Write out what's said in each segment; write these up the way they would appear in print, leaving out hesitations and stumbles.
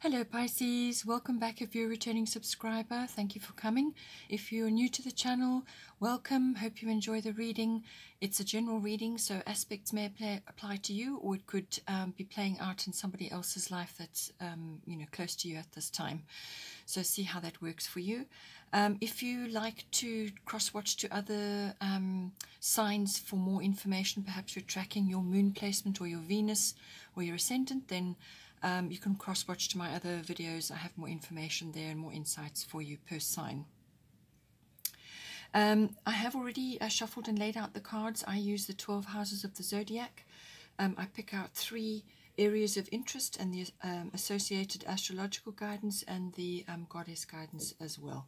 Hello Pisces, welcome back if you're a returning subscriber. Thank you for coming. If you're new to the channel, welcome. Hope you enjoy the reading. It's a general reading, so aspects may apply to you, or it could be playing out in somebody else's life that's close to you at this time. So see how that works for you. If you like to cross-watch to other signs for more information, perhaps you're tracking your moon placement or your Venus or your ascendant, then you can cross-watch to my other videos. I have more information there and more insights for you per sign. I have already shuffled and laid out the cards. I use the 12 houses of the zodiac. I pick out 3 areas of interest and the associated astrological guidance and the goddess guidance as well.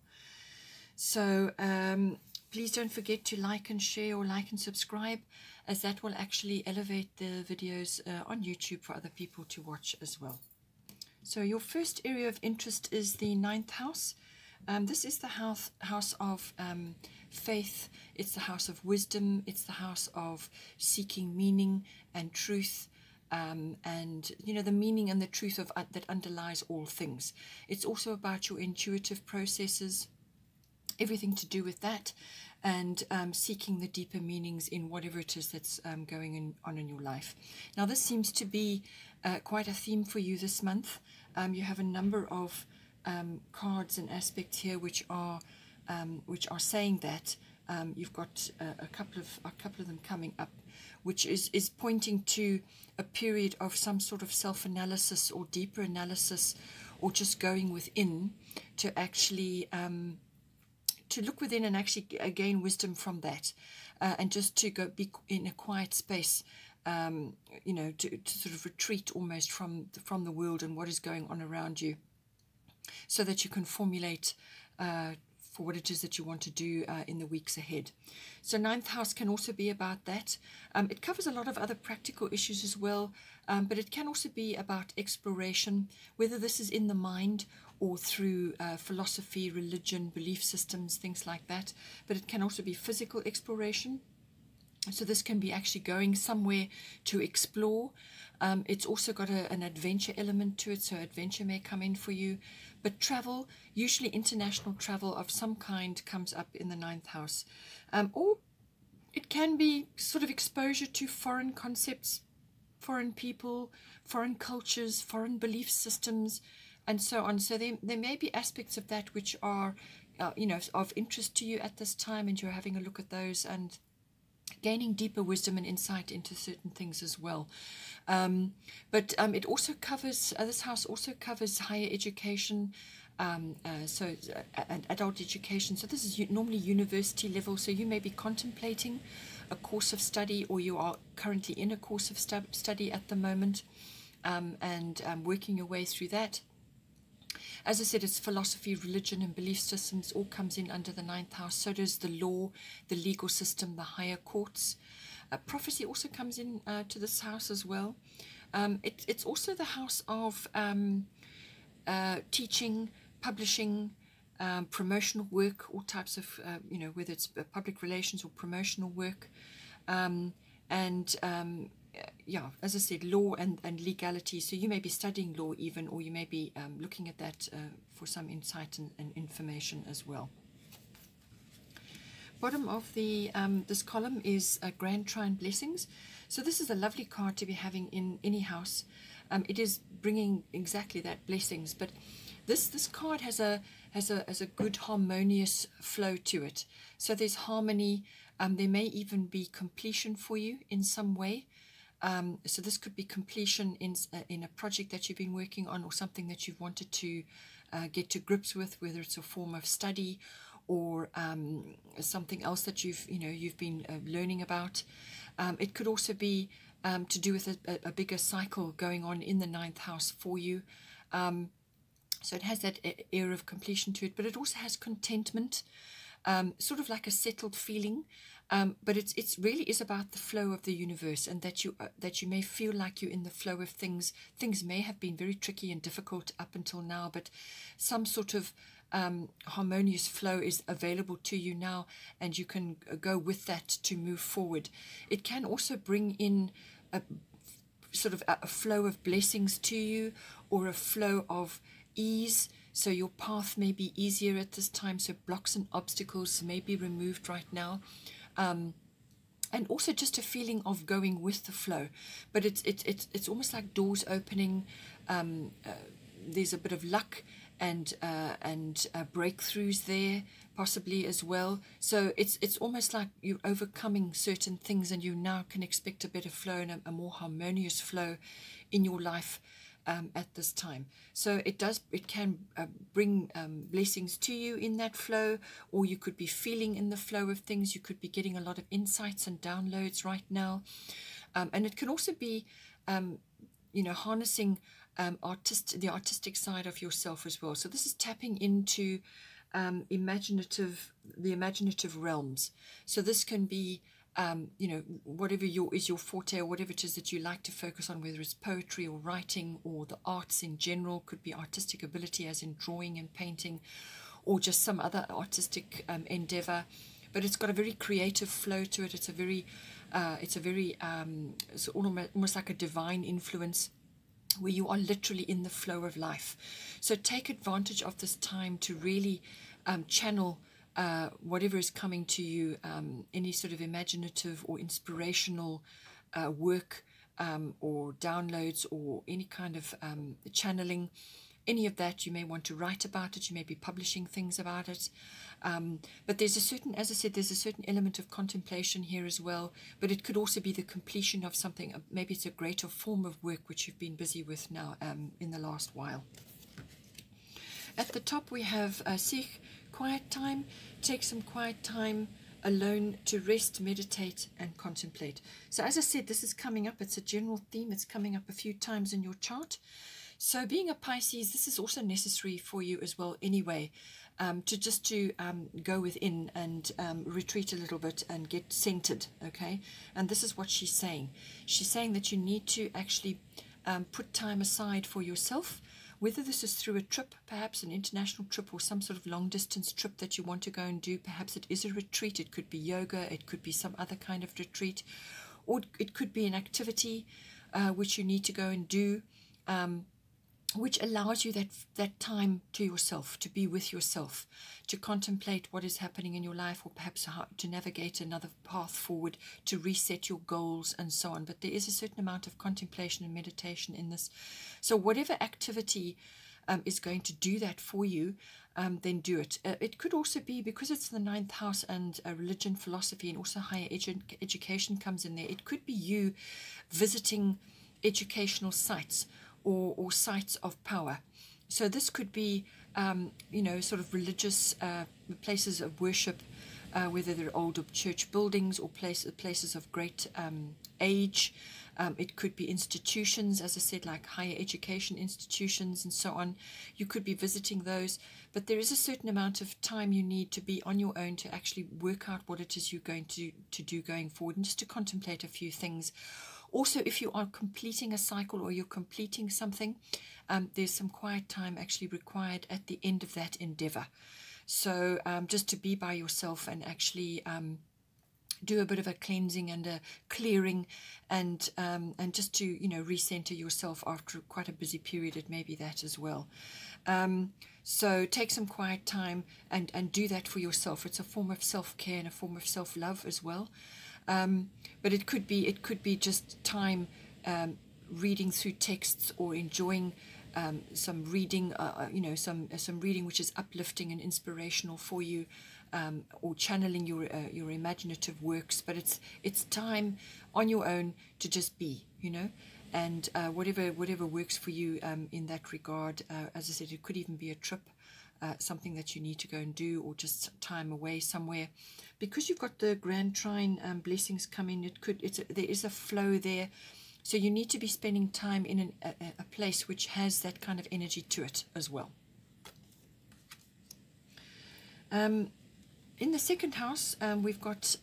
So please don't forget to like and share, or like and subscribe, as that will actually elevate the videos on YouTube for other people to watch as well. So your first area of interest is the 9th house. This is the house of faith. It's the house of wisdom. It's the house of seeking meaning and truth, and the meaning and the truth of that underlies all things. It's also about your intuitive processes, everything to do with that, and seeking the deeper meanings in whatever it is that's going on in your life. Now this seems to be quite a theme for you this month. You have a number of cards and aspects here which are saying that. You've got a couple of them coming up, which is pointing to a period of some sort of self-analysis or deeper analysis, or just going within to actually to look within and actually gain wisdom from that, and just to go be in a quiet space, to sort of retreat almost from the world and what is going on around you, so that you can formulate for what it is that you want to do in the weeks ahead. So 9th house can also be about that. It covers a lot of other practical issues as well, but it can also be about exploration, whether this is in the mind or through philosophy, religion, belief systems, things like that. But it can also be physical exploration. So this can be actually going somewhere to explore. It's also got an adventure element to it, so adventure may come in for you. But travel, usually international travel of some kind, comes up in the 9th house. Or it can be sort of exposure to foreign concepts, foreign people, foreign cultures, foreign belief systems, and so on. So there may be aspects of that which are, of interest to you at this time, and you're having a look at those and gaining deeper wisdom and insight into certain things as well. But it also covers, this house also covers higher education, so adult education. So this is normally university level, so you may be contemplating a course of study, or you are currently in a course of study at the moment, and working your way through that. As I said, it's philosophy, religion, and belief systems all comes in under the 9th house. So does the law, the legal system, the higher courts. Prophecy also comes in to this house as well. It's also the house of teaching, publishing, promotional work, all types of, whether it's public relations or promotional work. Yeah, as I said, law and legality. So you may be studying law even, or you may be looking at that for some insight and information as well. Bottom of the this column is Grand Trine Blessings. So this is a lovely card to be having in any house. It is bringing exactly that, blessings. But this card has a good harmonious flow to it. So there's harmony. There may even be completion for you in some way. So this could be completion in a project that you've been working on, or something that you've wanted to get to grips with, whether it's a form of study or something else that you've been learning about. It could also be to do with a bigger cycle going on in the 9th house for you. So it has that air of completion to it, but it also has contentment, sort of like a settled feeling. But it's really is about the flow of the universe, and that you may feel like you're in the flow of things. Things may have been very tricky and difficult up until now, but some sort of harmonious flow is available to you now, and you can go with that to move forward. It can also bring in sort of a flow of blessings to you, or a flow of ease. So your path may be easier at this time, so blocks and obstacles may be removed right now. And also just a feeling of going with the flow, but it's almost like doors opening. There's a bit of luck and breakthroughs there possibly as well. So it's almost like you're overcoming certain things, and you now can expect a better flow and a more harmonious flow in your life at this time. So it can bring blessings to you in that flow, or you could be feeling in the flow of things. You could be getting a lot of insights and downloads right now, and it can also be harnessing the artistic side of yourself as well. So this is tapping into the imaginative realms. So this can be whatever is your forte, or whatever it is that you like to focus on, whether it's poetry or writing or the arts in general. Could be artistic ability as in drawing and painting, or just some other artistic endeavor, but it's got a very creative flow to it. It's almost like a divine influence, where you are literally in the flow of life. So take advantage of this time to really channel whatever is coming to you, any sort of imaginative or inspirational work, or downloads, or any kind of channeling. Any of that, you may want to write about it, you may be publishing things about it. But there's a certain, as I said, there's a certain element of contemplation here as well, but it could also be the completion of something. Maybe it's a greater form of work which you've been busy with now in the last while. At the top we have seek quiet time. Take some quiet time alone to rest, meditate, and contemplate. So as I said, this is coming up. It's a general theme. It's coming up a few times in your chart. So being a Pisces, this is also necessary for you as well anyway, to go within and retreat a little bit and get centered, okay? And this is what she's saying. She's saying that you need to actually put time aside for yourself, whether this is through a trip, perhaps an international trip, or some sort of long-distance trip that you want to go and do. Perhaps it is a retreat. It could be yoga. It could be some other kind of retreat. Or it could be an activity which you need to go and do, which allows you that time to yourself, to be with yourself, to contemplate what is happening in your life, or perhaps how to navigate another path forward, to reset your goals and so on. But there is a certain amount of contemplation and meditation in this. So whatever activity is going to do that for you, then do it. It could also be, because it's the 9th house and religion, philosophy, and also higher education comes in there, it could be you visiting educational sites, or sites of power. So this could be, sort of religious places of worship, whether they're older church buildings or places of great age. It could be institutions, as I said, like higher education institutions and so on. You could be visiting those, but there is a certain amount of time you need to be on your own to actually work out what it is you're going to do going forward, and just to contemplate a few things. Also, if you are completing a cycle or you're completing something, there's some quiet time actually required at the end of that endeavor. So just to be by yourself and actually do a bit of a cleansing and a clearing, and just to recenter yourself after quite a busy period. It may be that as well. So take some quiet time and do that for yourself. It's a form of self-care and a form of self-love as well. But it could be just time reading through texts, or enjoying some reading, some reading which is uplifting and inspirational for you, or channeling your imaginative works. But it's time on your own to just be, and whatever works for you in that regard. As I said, it could even be a trip, something that you need to go and do, or just time away somewhere. Because you've got the Grand Trine blessings coming, there is a flow there. So you need to be spending time in a place which has that kind of energy to it as well. In the 2nd house, we've got,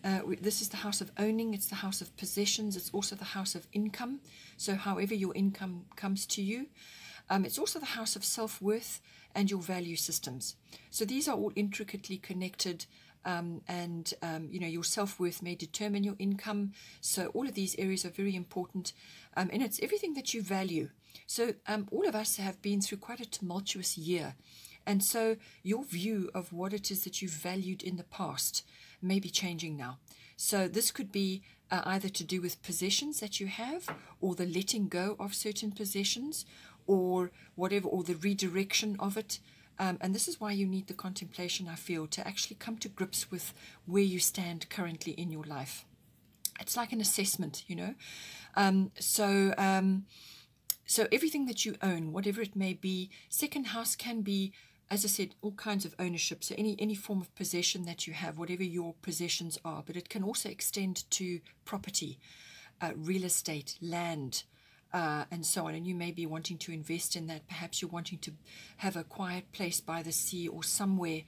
this is the house of owning. It's the house of possessions. It's also the house of income. So however your income comes to you. It's also the house of self-worth and your value systems. So these are all intricately connected you know, your self-worth may determine your income. So all of these areas are very important, and it's everything that you value. So all of us have been through quite a tumultuous year, and so your view of what it is that you valued in the past may be changing now. So this could be either to do with possessions that you have, or the letting go of certain possessions, or whatever, or the redirection of it. And this is why you need the contemplation, I feel, to actually come to grips with where you stand currently in your life. It's like an assessment, you know. So everything that you own, whatever it may be, second house can be, as I said, all kinds of ownership. So any form of possession that you have, whatever your possessions are, but it can also extend to property, real estate, land, and so on. And you may be wanting to invest in that. Perhaps you're wanting to have a quiet place by the sea or somewhere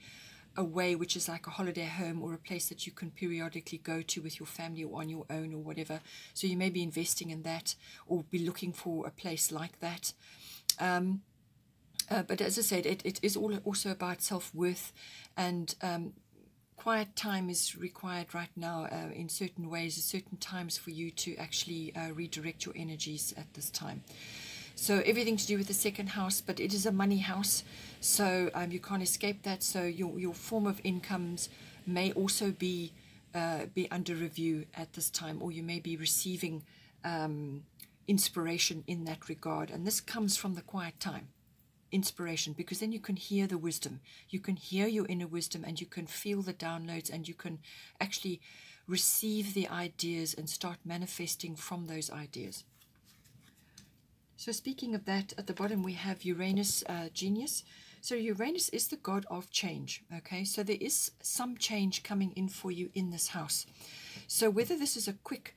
away, which is like a holiday home, or a place that you can periodically go to with your family or on your own or whatever. So you may be investing in that, or be looking for a place like that. But as I said, it is also about self-worth, and quiet time is required right now in certain ways, at certain times, for you to actually redirect your energies at this time. So everything to do with the second house, but it is a money house, so you can't escape that. So your form of incomes may also be under review at this time, or you may be receiving inspiration in that regard. And this comes from the quiet time. Inspiration, because then you can hear the wisdom, you can hear your inner wisdom, and you can feel the downloads, and you can actually receive the ideas and start manifesting from those ideas. So speaking of that, at the bottom we have Uranus, genius. So Uranus is the god of change. Okay, so there is some change coming in for you in this house. So whether this is a quick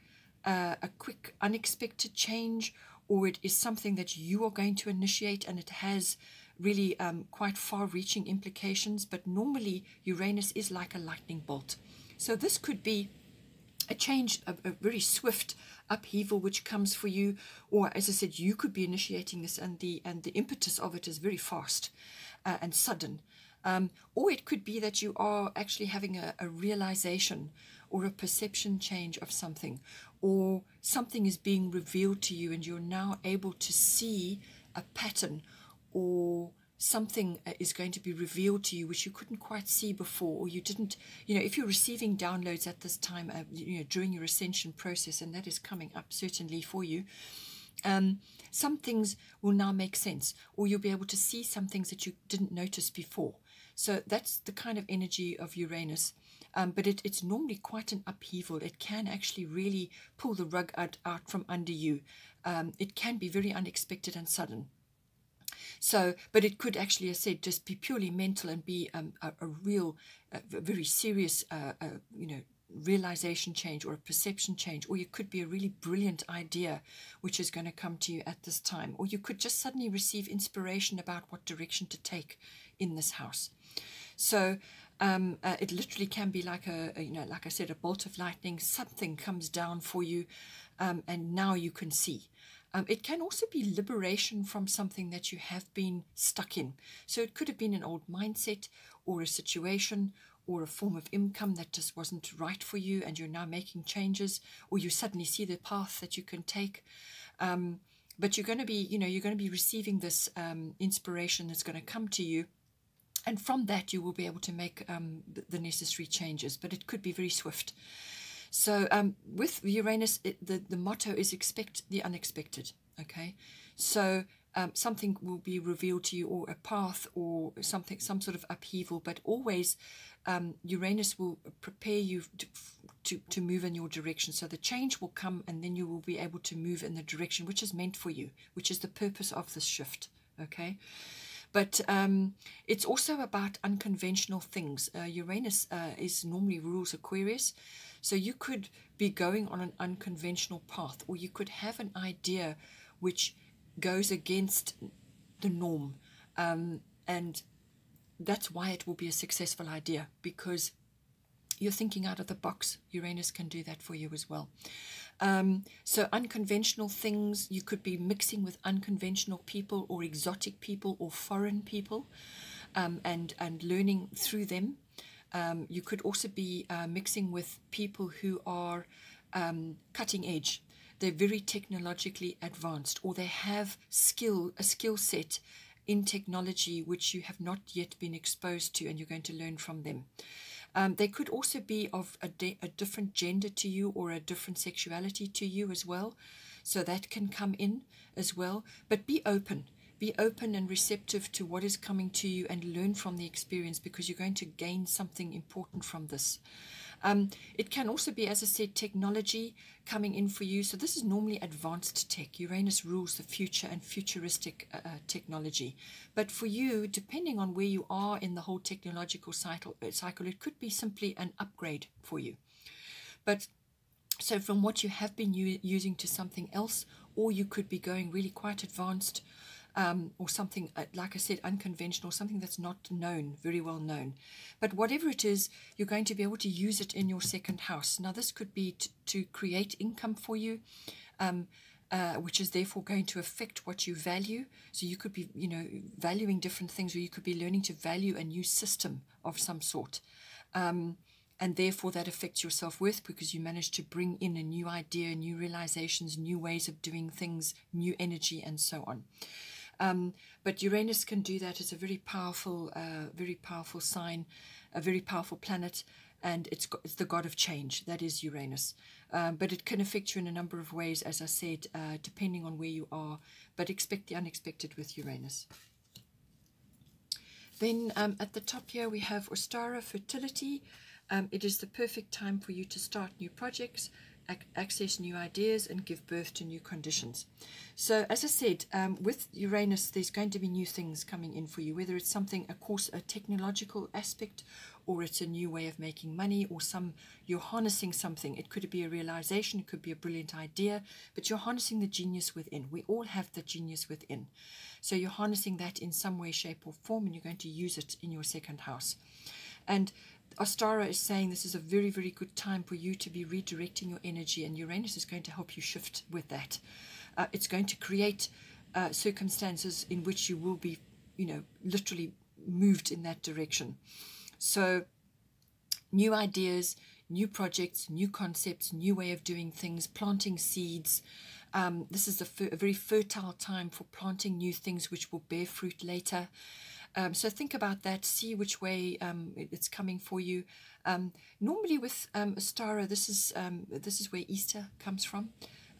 unexpected change, or it is something that you are going to initiate, and it has really quite far-reaching implications. But normally Uranus is like a lightning bolt. So this could be a change, a very swift upheaval which comes for you, or as I said, you could be initiating this, and the impetus of it is very fast and sudden. Or it could be that you are actually having a realization or a perception change of something, or something is being revealed to you, and you're now able to see a pattern, or something is going to be revealed to you which you couldn't quite see before, or you didn't, you know, if you're receiving downloads at this time, you know, during your ascension process, and that is coming up certainly for you, some things will now make sense, or you'll be able to see some things that you didn't notice before. So that's the kind of energy of Uranus. But it's normally quite an upheaval. It can actually really pull the rug out from under you. It can be very unexpected and sudden. So, but it could actually, as I said, just be purely mental, and be a real, very serious, you know, realization change, or a perception change. Or you could be a really brilliant idea which is going to come to you at this time. Or you could just suddenly receive inspiration about what direction to take in this house. So it literally can be like you know, like I said, a bolt of lightning. Something comes down for you, and now you can see. It can also be liberation from something that you have been stuck in. So it could have been an old mindset, or a situation, or a form of income that just wasn't right for you, and you're now making changes, or you suddenly see the path that you can take. But you're going to be, you know, you're going to be receiving this inspiration that's going to come to you. And from that, you will be able to make the necessary changes. But it could be very swift. So with Uranus, the motto is expect the unexpected. Okay, so something will be revealed to you, or a path, or something, some sort of upheaval. But always, Uranus will prepare you to move in your direction. So the change will come, and then you will be able to move in the direction which is meant for you, which is the purpose of this shift. Okay. But it's also about unconventional things. Uranus is normally rules Aquarius. So you could be going on an unconventional path, or you could have an idea which goes against the norm. And that's why it will be a successful idea, because you're thinking out of the box. Uranus can do that for you as well. So unconventional things, you could be mixing with unconventional people, or exotic people, or foreign people, and learning through them. You could also be mixing with people who are cutting edge. They're very technologically advanced, or they have a skill set in technology which you have not yet been exposed to, and you're going to learn from them. They could also be of a different gender to you, or a different sexuality to you as well. So that can come in as well. But be open. Be open and receptive to what is coming to you, and learn from the experience, because you're going to gain something important from this. It can also be, as I said, technology coming in for you. So this is normally advanced tech. Uranus rules the future and futuristic technology. But for you, depending on where you are in the whole technological cycle, it could be simply an upgrade for you. But so from what you have been using to something else, or you could be going really quite advanced, or something, like I said, unconventional, something that's not known, very well known. But whatever it is, you're going to be able to use it in your second house. Now, this could be to create income for you, which is therefore going to affect what you value. So you could be, valuing different things, or you could be learning to value a new system of some sort. And therefore that affects your self-worth, because you manage to bring in a new idea, new realizations, new ways of doing things, new energy, and so on. But Uranus can do that. It's a very powerful sign, a very powerful planet, and it's the god of change. That is Uranus. But it can affect you in a number of ways, as I said, depending on where you are. But expect the unexpected with Uranus. Then at the top here we have Ostara, fertility. It is the perfect time for you to start new projects, access new ideas, and give birth to new conditions. So as I said, with Uranus, there's going to be new things coming in for you, whether it's something, of course, a technological aspect, or it's a new way of making money, or you're harnessing something. It could be a realization, it could be a brilliant idea, but you're harnessing the genius within. We all have the genius within. So you're harnessing that in some way, shape, or form, and you're going to use it in your second house. And Ostara is saying this is a very, very good time for you to be redirecting your energy, and Uranus is going to help you shift with that. It's going to create circumstances in which you will be, literally moved in that direction. So new ideas, new projects, new concepts, new way of doing things, planting seeds. This is a very fertile time for planting new things which will bear fruit later. So think about that, see which way it's coming for you. Normally with Ostara, this is where Easter comes from,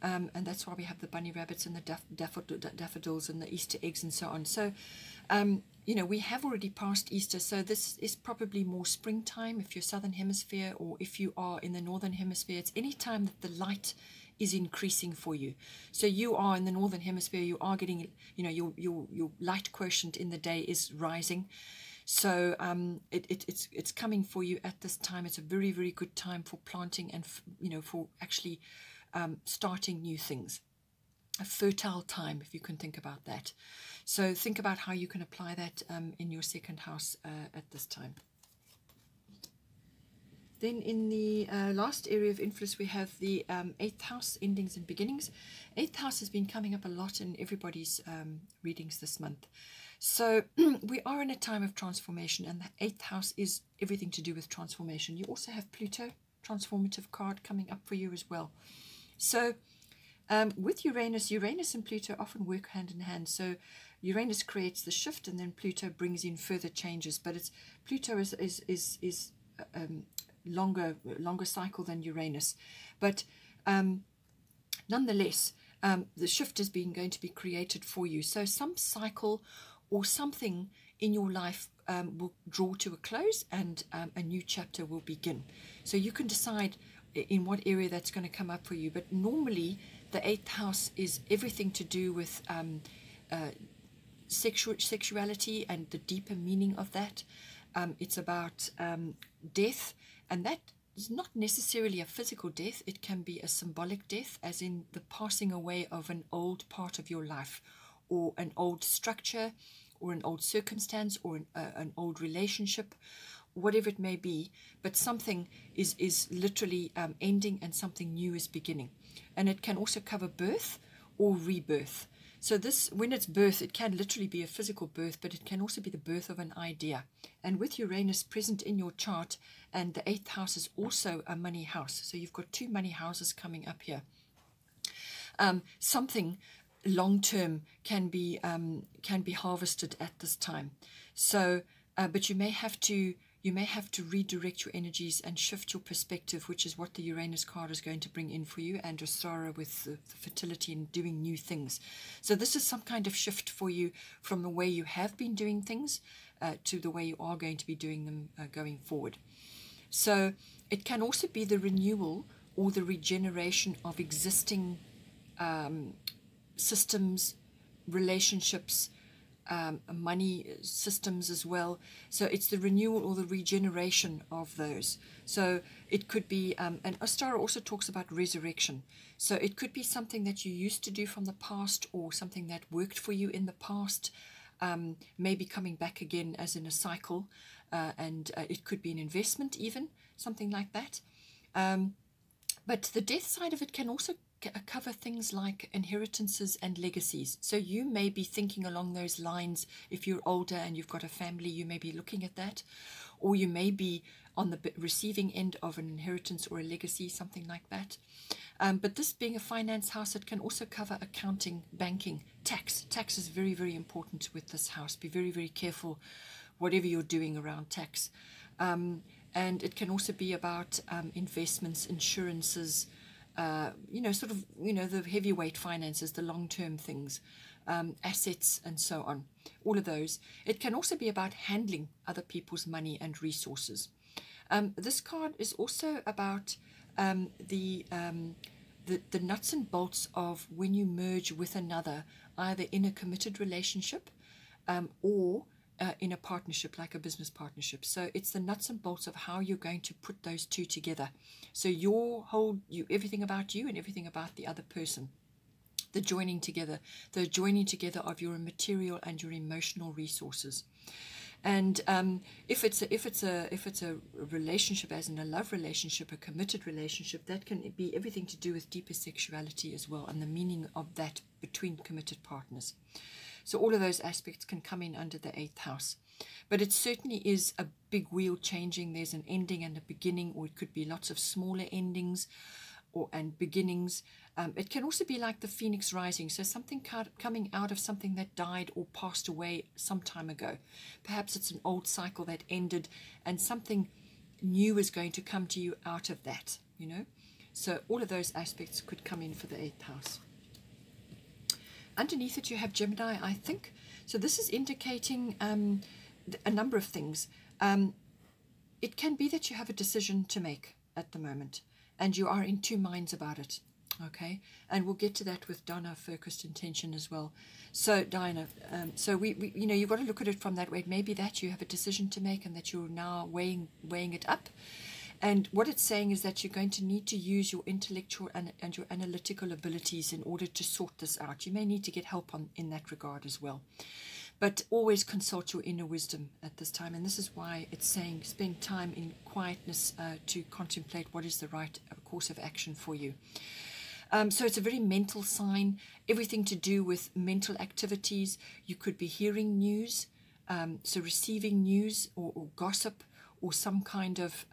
and that's why we have the bunny rabbits and the daffodils and the Easter eggs and so on. So, we have already passed Easter, so this is probably more springtime if you're Southern Hemisphere, or if you are in the Northern Hemisphere. It's any time that the light is increasing for you. So you are in the Northern Hemisphere, you are getting, your light quotient in the day is rising. So it's coming for you at this time. It's a very, very good time for planting and, for actually starting new things. A fertile time, if you can think about that. So think about how you can apply that in your second house at this time. Then in the last area of influence, we have the 8th house, endings and beginnings. 8th house has been coming up a lot in everybody's readings this month. So we are in a time of transformation, and the 8th house is everything to do with transformation. You also have Pluto, transformative card, coming up for you as well. So with Uranus and Pluto often work hand in hand. So Uranus creates the shift, and then Pluto brings in further changes. But Pluto is longer cycle than Uranus, but nonetheless, the shift is going to be created for you. So some cycle or something in your life will draw to a close, and a new chapter will begin. So you can decide in what area that's going to come up for you. But normally the 8th house is everything to do with sexuality and the deeper meaning of that. It's about death, and that is not necessarily a physical death. It can be a symbolic death, as in the passing away of an old part of your life, or an old structure, or an old circumstance, or an old relationship, whatever it may be. But something is literally ending, and something new is beginning. And it can also cover birth or rebirth. So this, when it's birth, it can literally be a physical birth, but it can also be the birth of an idea. And with Uranus present in your chart, and the 8th house is also a money house, so you've got 2 money houses coming up here. Something long-term can be harvested at this time. So, but you may have to redirect your energies and shift your perspective, which is what the Uranus card is going to bring in for you, and Ostara with the fertility and doing new things. So this is some kind of shift for you from the way you have been doing things to the way you are going to be doing them going forward. So it can also be the renewal or the regeneration of existing systems, relationships, money systems as well. So it's the renewal or the regeneration of those. So it could be, and Ostara also talks about resurrection. So it could be something that you used to do from the past, or something that worked for you in the past, maybe coming back again as in a cycle, and it could be an investment even, something like that. But the death side of it can also cover things like inheritances and legacies. So you may be thinking along those lines. If you're older and you've got a family, you may be looking at that, or you may be on the receiving end of an inheritance or a legacy, something like that. But this being a finance house, it can also cover accounting, banking, tax. Tax is very, very important with this house. Be very, very careful whatever you're doing around tax. And it can also be about investments, insurances, sort of, the heavyweight finances, the long-term things, assets and so on, all of those. It can also be about handling other people's money and resources. This card is also about the nuts and bolts of when you merge with another, either in a committed relationship or in a partnership, like a business partnership. So it's the nuts and bolts of how you're going to put those two together. So everything about you and everything about the other person. The joining together of your material and your emotional resources. And if it's a relationship, as in a love relationship, a committed relationship, that can be everything to do with deeper sexuality as well, and the meaning of that between committed partners. So all of those aspects can come in under the 8th house. But it certainly is a big wheel changing. There's an ending and a beginning, or it could be lots of smaller endings and beginnings. It can also be like the phoenix rising, so something coming out of something that died or passed away some time ago. Perhaps it's an old cycle that ended, and something new is going to come to you out of that, So all of those aspects could come in for the 8th house. Underneath it you have Gemini, I think. So this is indicating a number of things. It can be that you have a decision to make at the moment, and you are in 2 minds about it. Okay, and we'll get to that with Donna, focused intention as well. So Diana, so we you've got to look at it from that way. Maybe that you have a decision to make and that you're now weighing it up. And what it's saying is that you're going to need to use your intellectual and your analytical abilities in order to sort this out. You may need to get help in that regard as well. But always consult your inner wisdom at this time. And this is why it's saying spend time in quietness to contemplate what is the right course of action for you. So it's a very mental sign, everything to do with mental activities. You could be hearing news, so receiving news or gossip, or some kind of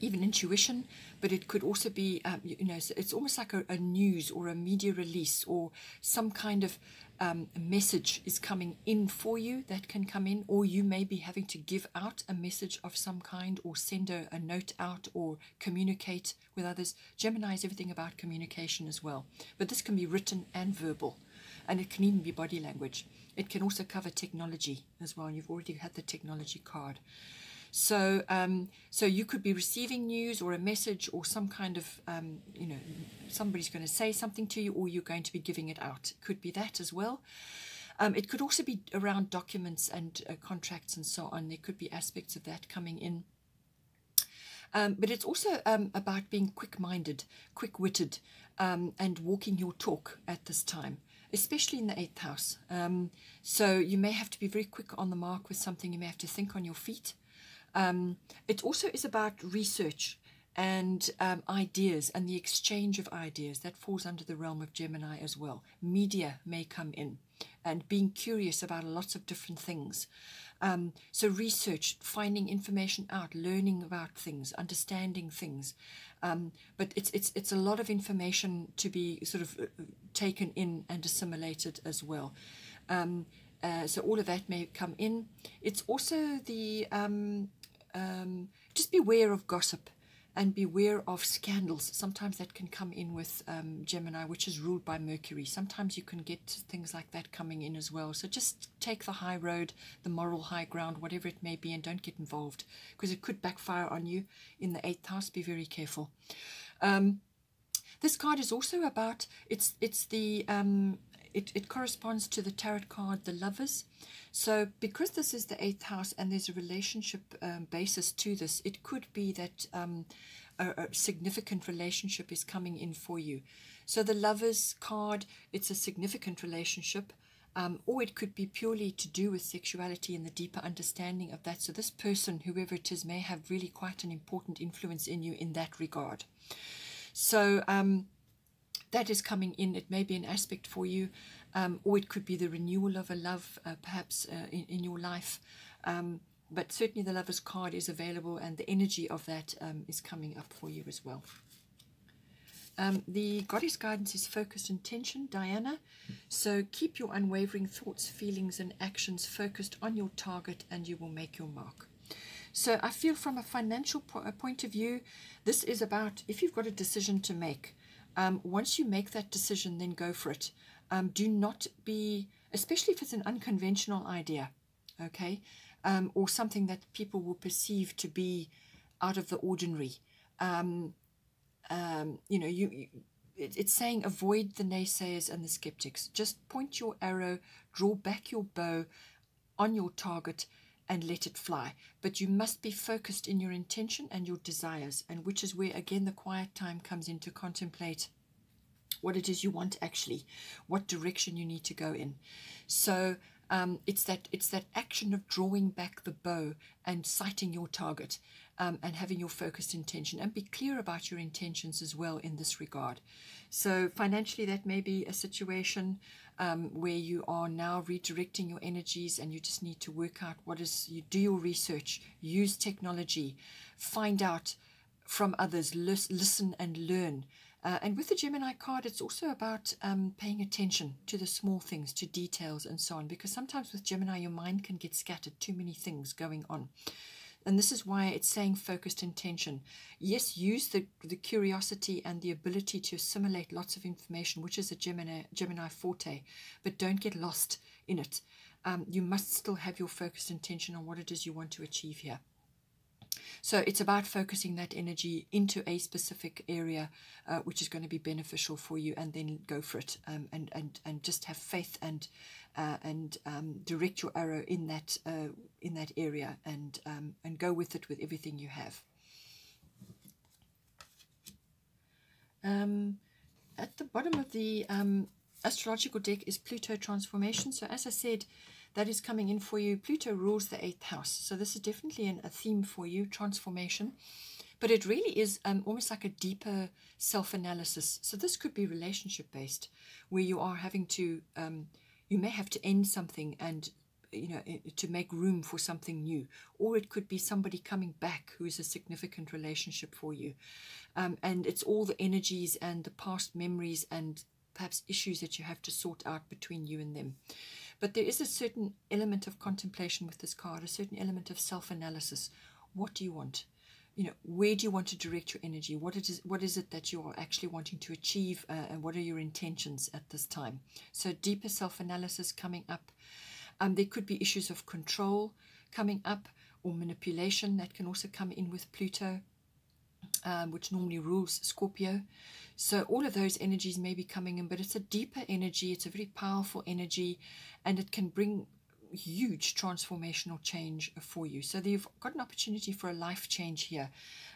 even intuition, but it could also be, it's almost like a news or a media release, or some kind of message is coming in for you that can come in, or you may be having to give out a message of some kind, or send a note out, or communicate with others. Gemini is everything about communication as well, but this can be written and verbal, and it can even be body language. It can also cover technology as well. You've already had the technology card. So so you could be receiving news or a message, or some kind of, somebody's going to say something to you, or you're going to be giving it out. It could be that as well. It could also be around documents and contracts and so on. There could be aspects of that coming in. But it's also about being quick-minded, quick-witted, and walking your talk at this time, especially in the 8th house. So you may have to be very quick on the mark with something. You may have to think on your feet. It also is about research and ideas and the exchange of ideas. That falls under the realm of Gemini as well. Media may come in, and being curious about lots of different things. So research, finding information out, learning about things, understanding things. But it's a lot of information to be sort of taken in and assimilated as well. So all of that may come in. It's also the just beware of gossip and beware of scandals. Sometimes that can come in with Gemini, which is ruled by Mercury. Sometimes you can get things like that coming in as well. So just take the high road, the moral high ground, whatever it may be, and don't get involved, because it could backfire on you in the 8th house. Be very careful. This card is also about, it corresponds to the tarot card, the Lovers. So because this is the 8th house and there's a relationship basis to this, it could be that a significant relationship is coming in for you. So the Lovers card, it's a significant relationship, or it could be purely to do with sexuality and the deeper understanding of that. So this person, whoever it is, may have really quite an important influence in you in that regard. So that is coming in. It may be an aspect for you, or it could be the renewal of a love, perhaps in your life. But certainly the Lover's card is available, and the energy of that is coming up for you as well. The Goddess guidance is focused intention, Diana. So keep your unwavering thoughts, feelings, and actions focused on your target, and you will make your mark. So I feel from a financial point of view, this is about, if you've got a decision to make, once you make that decision, then go for it. Do not be, especially if it's an unconventional idea, okay, or something that people will perceive to be out of the ordinary. You know, it's saying avoid the naysayers and the skeptics. Just point your arrow, draw back your bow on your target, and let it fly. But you must be focused in your intention and your desires, and which is where, again, the quiet time comes in to contemplate what it is you want actually, what direction you need to go in. So it's that action of drawing back the bow and sighting your target, and having your focused intention, and be clear about your intentions as well in this regard. So financially, that may be a situation where you are now redirecting your energies, and you just need to work out what is, you do your research, use technology, find out from others, listen and learn. And with the Gemini card, it's also about paying attention to the small things, to details and so on, because sometimes with Gemini, your mind can get scattered, too many things going on. And this is why it's saying focused intention. Yes, use the curiosity and the ability to assimilate lots of information, which is a Gemini forte, but don't get lost in it. You must still have your focused intention on what it is you want to achieve here. So it's about focusing that energy into a specific area, which is going to be beneficial for you, and then go for it, and just have faith and direct your arrow in that area, and go with it with everything you have. At the bottom of the astrological deck is Pluto transformation. So as I said, that is coming in for you. Pluto rules the 8th house. So this is definitely a theme for you, transformation. But it really is almost like a deeper self-analysis. So this could be relationship-based, where you are having to, you may have to end something, and to make room for something new. Or it could be somebody coming back who is a significant relationship for you. And it's all the energies and the past memories and perhaps issues that you have to sort out between you and them. But there is a certain element of contemplation with this card, a certain element of self-analysis. What do you want? Where do you want to direct your energy? What is it that you're actually wanting to achieve, and what are your intentions at this time? So deeper self-analysis coming up. There could be issues of control coming up, or manipulation that can also come in with Pluto, which normally rules Scorpio. So all of those energies may be coming in, but it's a deeper energy. It's a very powerful energy, and it can bring huge transformational change for you. So you've got an opportunity for a life change here.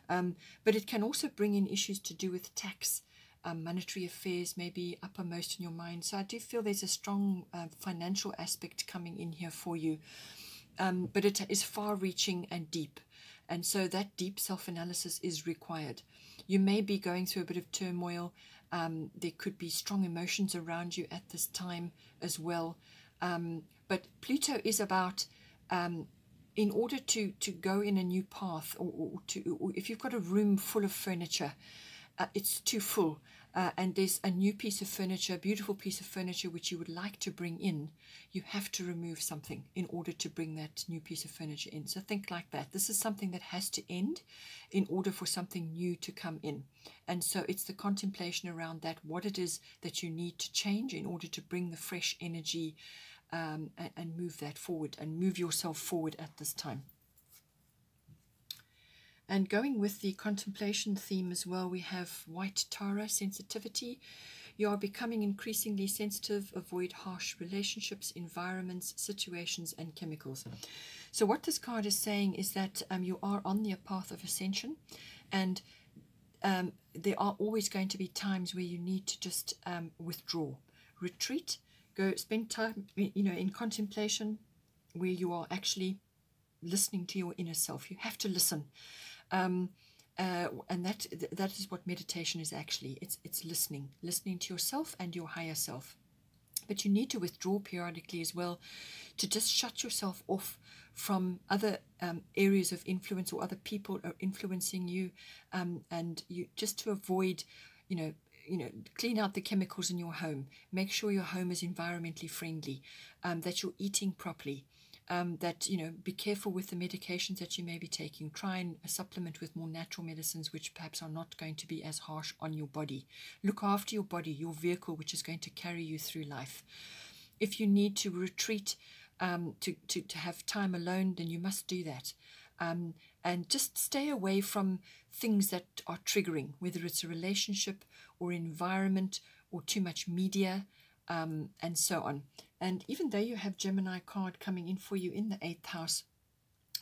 But it can also bring in issues to do with tax. Monetary affairs may be uppermost in your mind. So I do feel there's a strong financial aspect coming in here for you. But it is far-reaching and deep. And so that deep self-analysis is required. You may be going through a bit of turmoil. There could be strong emotions around you at this time as well. But Pluto is about, in order to go in a new path, or if you've got a room full of furniture, it's too full, and there's a new piece of furniture, a beautiful piece of furniture which you would like to bring in, you have to remove something in order to bring that new piece of furniture in. So think like that. This is something that has to end in order for something new to come in. And so it's the contemplation around that, what it is that you need to change in order to bring the fresh energy and move that forward, and move yourself forward at this time. And going with the contemplation theme as well, we have White Tara, sensitivity. You are becoming increasingly sensitive. Avoid harsh relationships, environments, situations, and chemicals. So what this card is saying is that you are on the path of ascension, and there are always going to be times where you need to just withdraw, retreat, go spend time, in contemplation, where you are actually listening to your inner self. You have to listen. And that is what meditation is actually. It's listening to yourself and your higher self. But you need to withdraw periodically as well, to just shut yourself off from other areas of influence, or other people are influencing you, and you just to avoid, clean out the chemicals in your home. Make sure your home is environmentally friendly, that you're eating properly. That, be careful with the medications that you may be taking. Try and supplement with more natural medicines, which perhaps are not going to be as harsh on your body. Look after your body, your vehicle, which is going to carry you through life. If you need to retreat, to have time alone, then you must do that. And just stay away from things that are triggering, whether it's a relationship or environment or too much media, and so on. And even though you have Gemini card coming in for you in the 8th house,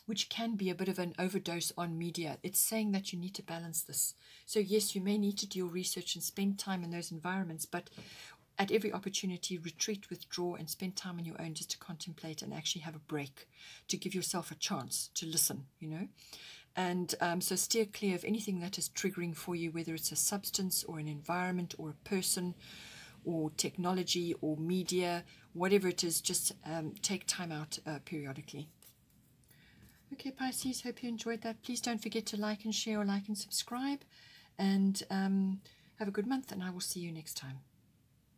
which can be a bit of an overdose on media, it's saying that you need to balance this. So yes, you may need to do your research and spend time in those environments, but at every opportunity, retreat, withdraw, and spend time on your own just to contemplate and actually have a break, to give yourself a chance to listen, And so steer clear of anything that is triggering for you, whether it's a substance or an environment or a person or technology or media, whatever it is. Just take time out periodically. Okay, Pisces, hope you enjoyed that. Please don't forget to like and share, or like and subscribe. And have a good month, and I will see you next time.